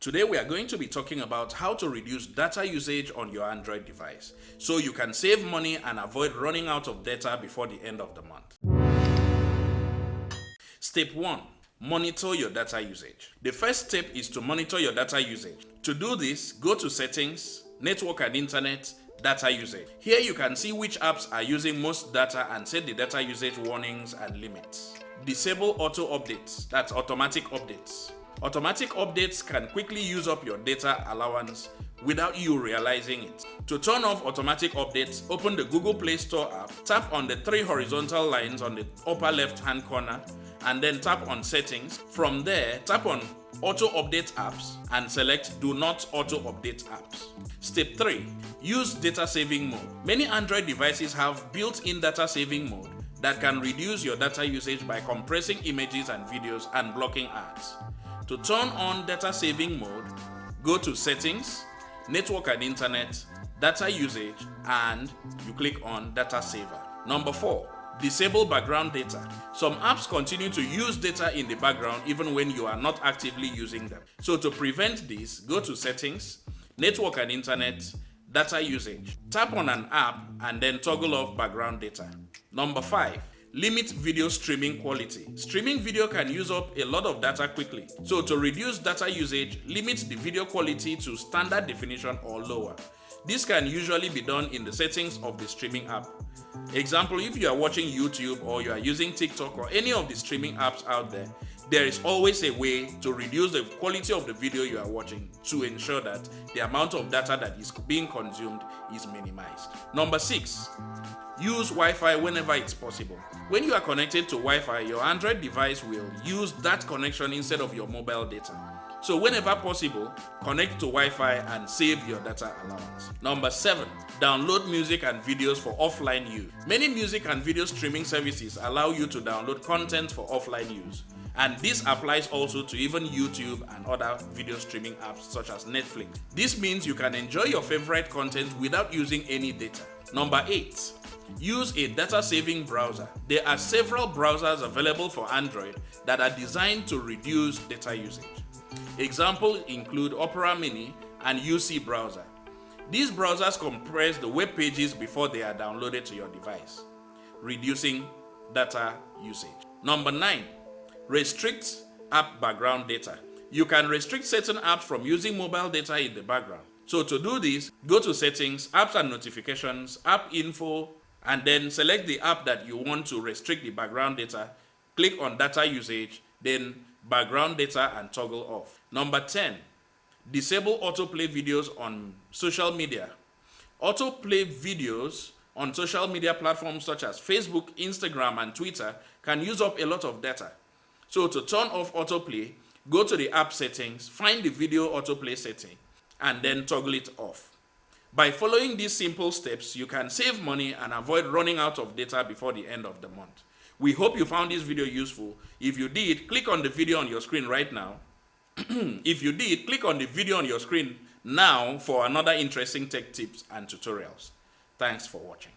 Today we are going to be talking about how to reduce data usage on your Android device so you can save money and avoid running out of data before the end of the month. Step 1. Monitor your data usage. The first step is to monitor your data usage. To do this, go to Settings, Network and Internet, Data Usage. Here you can see which apps are using most data and set the data usage warnings and limits. Disable auto updates, that's automatic updates. Automatic updates can quickly use up your data allowance without you realizing it. To turn off automatic updates, open the Google Play Store app, tap on the three horizontal lines on the upper left-hand corner, and then tap on Settings. From there, tap on Auto Update Apps and select Do Not Auto Update Apps. Step 3. Use Data Saving Mode. Many Android devices have built-in data saving mode that can reduce your data usage by compressing images and videos and blocking ads. To turn on data saving mode, go to Settings, Network and Internet, Data Usage, and you click on Data Saver. Number 4. Disable background data. Some apps continue to use data in the background even when you are not actively using them. So to prevent this, go to Settings, Network and Internet, Data Usage. Tap on an app and then toggle off background data. Number 5. Limit video streaming quality. Streaming video can use up a lot of data quickly. So to reduce data usage, limit the video quality to standard definition or lower. This can usually be done in the settings of the streaming app. Example, if you are watching YouTube or you are using TikTok or any of the streaming apps out there, there is always a way to reduce the quality of the video you are watching to ensure that the amount of data that is being consumed is minimized. Number 6. Use Wi-Fi whenever it's possible. When you are connected to Wi-Fi, your Android device will use that connection instead of your mobile data. So whenever possible, connect to Wi-Fi and save your data allowance. Number 7. Download music and videos for offline use. Many music and video streaming services allow you to download content for offline use. And this applies also to even YouTube and other video streaming apps such as Netflix. This means you can enjoy your favorite content without using any data. Number 8. Use a data-saving browser. There are several browsers available for Android that are designed to reduce data usage. Examples include Opera Mini and UC Browser. These browsers compress the web pages before they are downloaded to your device, reducing data usage. Number 9. Restrict app background data. You can restrict certain apps from using mobile data in the background. So to do this, go to Settings, Apps and Notifications, App Info, and then select the app that you want to restrict the background data. Click on Data Usage, then Background Data and toggle off. Number 10. Disable autoplay videos on social media. Autoplay videos on social media platforms such as Facebook, Instagram, and Twitter can use up a lot of data. So to turn off autoplay, go to the app settings, find the video autoplay setting, and then toggle it off. By following these simple steps, you can save money and avoid running out of data before the end of the month. We hope you found this video useful. If you did, click on the video on your screen right now. If you did, click on the video on your screen now for another interesting tech tips and tutorials. Thanks for watching.